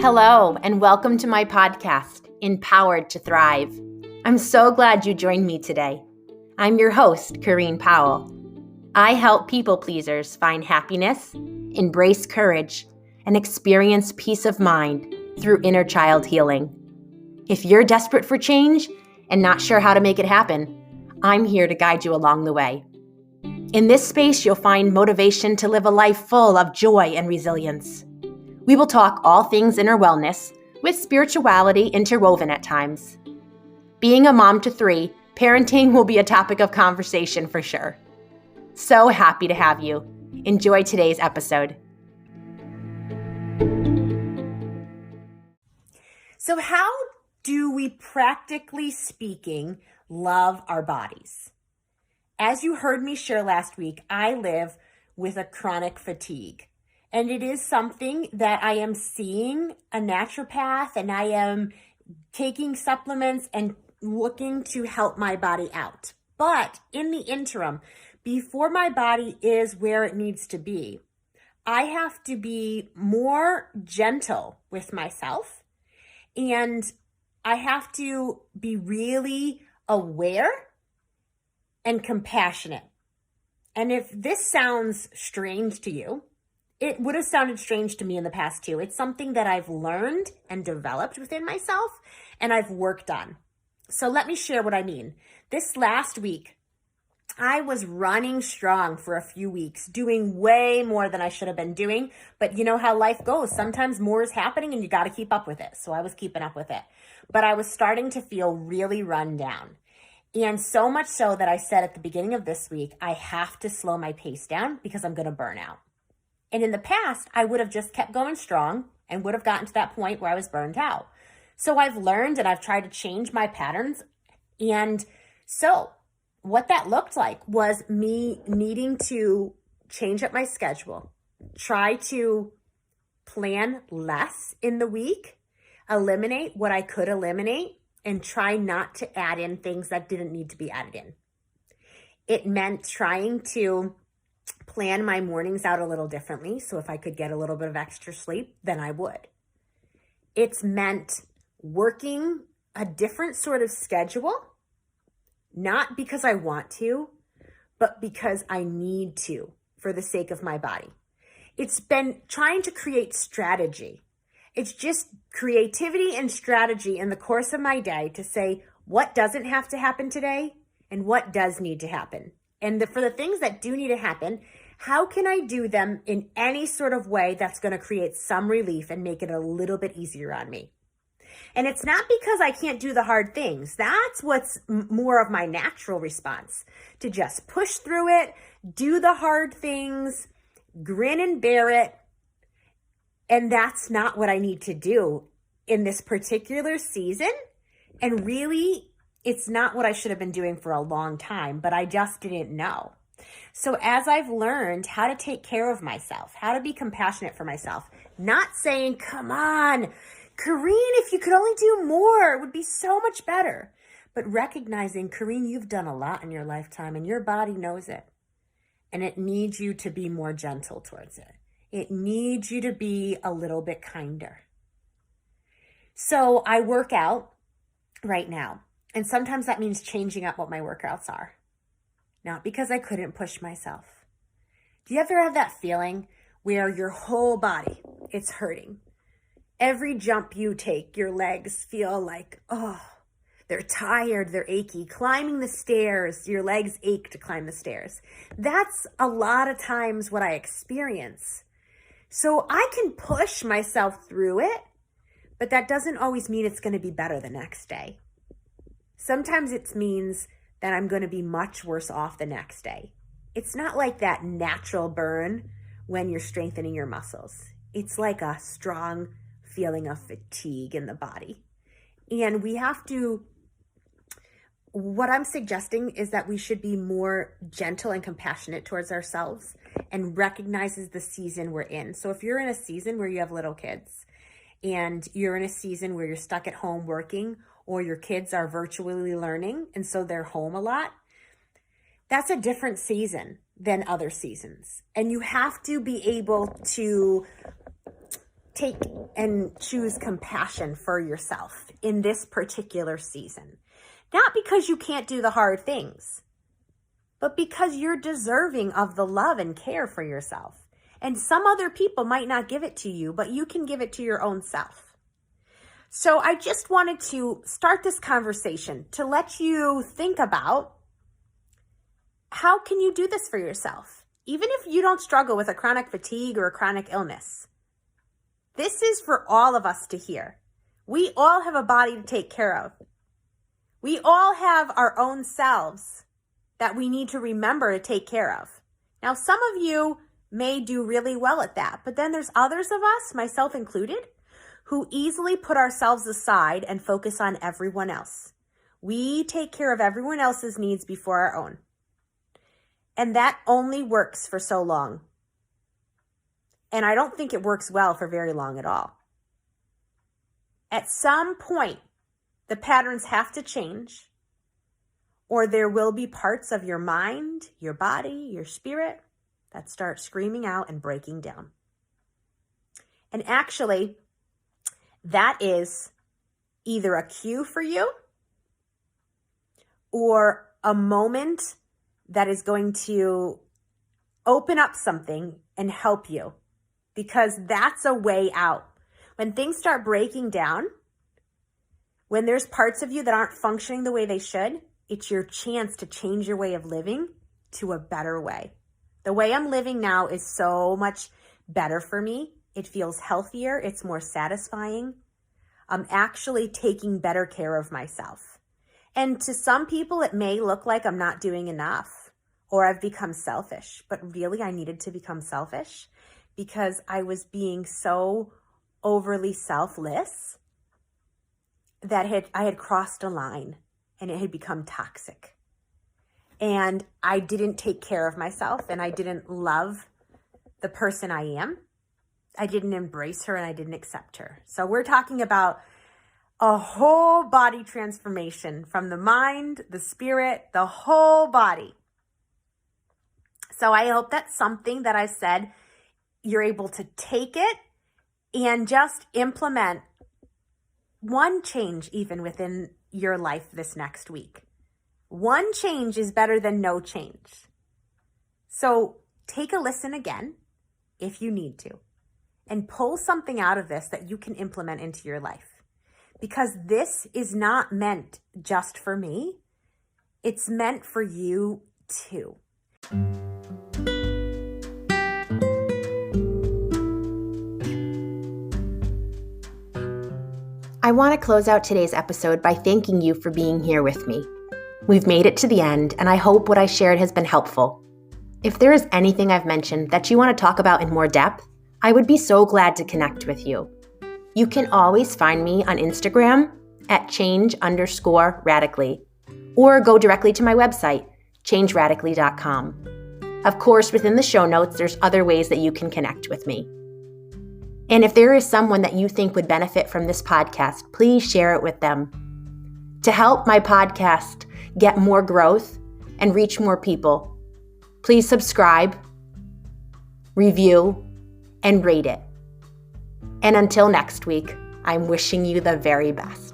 Hello, and welcome to my podcast, Empowered to Thrive. I'm so glad you joined me today. I'm your host, Corinne Powell. I help people pleasers find happiness, embrace courage, and experience peace of mind through inner child healing. If you're desperate for change and not sure how to make it happen, I'm here to guide you along the way. In this space, you'll find motivation to live a life full of joy and resilience. We will talk all things inner wellness, with spirituality interwoven at times. Being a mom to 3, parenting will be a topic of conversation for sure. So happy to have you. Enjoy today's episode. So how do we, practically speaking, love our bodies? As you heard me share last week, I live with a chronic fatigue. And it is something that I am seeing a naturopath, and I am taking supplements and looking to help my body out. But in the interim, before my body is where it needs to be, I have to be more gentle with myself, and I have to be really aware and compassionate. And if this sounds strange to you, it would have sounded strange to me in the past too. It's something that I've learned and developed within myself and I've worked on. So let me share what I mean. This last week, I was running strong for a few weeks, doing way more than I should have been doing. But you know how life goes. Sometimes more is happening and you got to keep up with it. So I was keeping up with it. But I was starting to feel really run down. And so much so that I said at the beginning of this week, I have to slow my pace down because I'm going to burn out. And in the past, I would have just kept going strong and would have gotten to that point where I was burned out. So I've learned and I've tried to change my patterns. And so what that looked like was me needing to change up my schedule, try to plan less in the week, eliminate what I could eliminate, and try not to add in things that didn't need to be added in. It meant trying to plan my mornings out a little differently. So if I could get a little bit of extra sleep, then I would. It's meant working a different sort of schedule, not because I want to, but because I need to for the sake of my body. It's been trying to create strategy. It's just creativity and strategy in the course of my day to say what doesn't have to happen today and what does need to happen. And for the things that do need to happen, how can I do them in any sort of way that's going to create some relief and make it a little bit easier on me? And it's not because I can't do the hard things. That's what's more of my natural response, to just push through it, do the hard things, grin and bear it. And that's not what I need to do in this particular season. And really, it's not what I should have been doing for a long time, but I just didn't know. So as I've learned how to take care of myself, how to be compassionate for myself, not saying, come on, Corinne, if you could only do more, it would be so much better. But recognizing, Corinne, you've done a lot in your lifetime and your body knows it. And it needs you to be more gentle towards it. It needs you to be a little bit kinder. So I work out right now. And sometimes that means changing up what my workouts are. Not because I couldn't push myself. Do you ever have that feeling where your whole body, it's hurting? Every jump you take, your legs feel like, oh, they're tired, they're achy. Climbing the stairs, your legs ache to climb the stairs. That's a lot of times what I experience. So I can push myself through it, but that doesn't always mean it's going to be better the next day. Sometimes it means that I'm going to be much worse off the next day. It's not like that natural burn when you're strengthening your muscles. It's like a strong feeling of fatigue in the body. And we have to, what I'm suggesting is that we should be more gentle and compassionate towards ourselves and recognizes the season we're in. So if you're in a season where you have little kids and you're in a season where you're stuck at home working, or your kids are virtually learning and so they're home a lot, that's a different season than other seasons. And you have to be able to take and choose compassion for yourself in this particular season. Not because you can't do the hard things, but because you're deserving of the love and care for yourself. And some other people might not give it to you, but you can give it to your own self. So I just wanted to start this conversation to let you think about, how can you do this for yourself? Even if you don't struggle with a chronic fatigue or a chronic illness. This is for all of us to hear. We all have a body to take care of. We all have our own selves that we need to remember to take care of. Now, some of you may do really well at that, but then there's others of us, myself included, who easily put ourselves aside and focus on everyone else. We take care of everyone else's needs before our own. And that only works for so long. And I don't think it works well for very long at all. At some point, the patterns have to change, or there will be parts of your mind, your body, your spirit that start screaming out and breaking down. And actually, that is either a cue for you or a moment that is going to open up something and help you, because that's a way out. When things start breaking down, when there's parts of you that aren't functioning the way they should, it's your chance to change your way of living to a better way. The way I'm living now is so much better for me. It feels healthier. It's more satisfying. I'm actually taking better care of myself. And to some people, it may look like I'm not doing enough or I've become selfish, but really I needed to become selfish because I was being so overly selfless that I had crossed a line and it had become toxic. And I didn't take care of myself and I didn't love the person I am. I didn't embrace her and I didn't accept her. So we're talking about a whole body transformation from the mind, the spirit, the whole body. So I hope that's something that I said, you're able to take it and just implement one change even within your life this next week. One change is better than no change. So take a listen again if you need to and pull something out of this that you can implement into your life. Because this is not meant just for me. It's meant for you too. I want to close out today's episode by thanking you for being here with me. We've made it to the end, and I hope what I shared has been helpful. If there is anything I've mentioned that you want to talk about in more depth, I would be so glad to connect with you. You can always find me on Instagram at change_radically, or go directly to my website, changeradically.com. Of course, within the show notes, there's other ways that you can connect with me. And if there is someone that you think would benefit from this podcast, please share it with them. To help my podcast get more growth and reach more people, please subscribe, review, and rate it. And until next week, I'm wishing you the very best.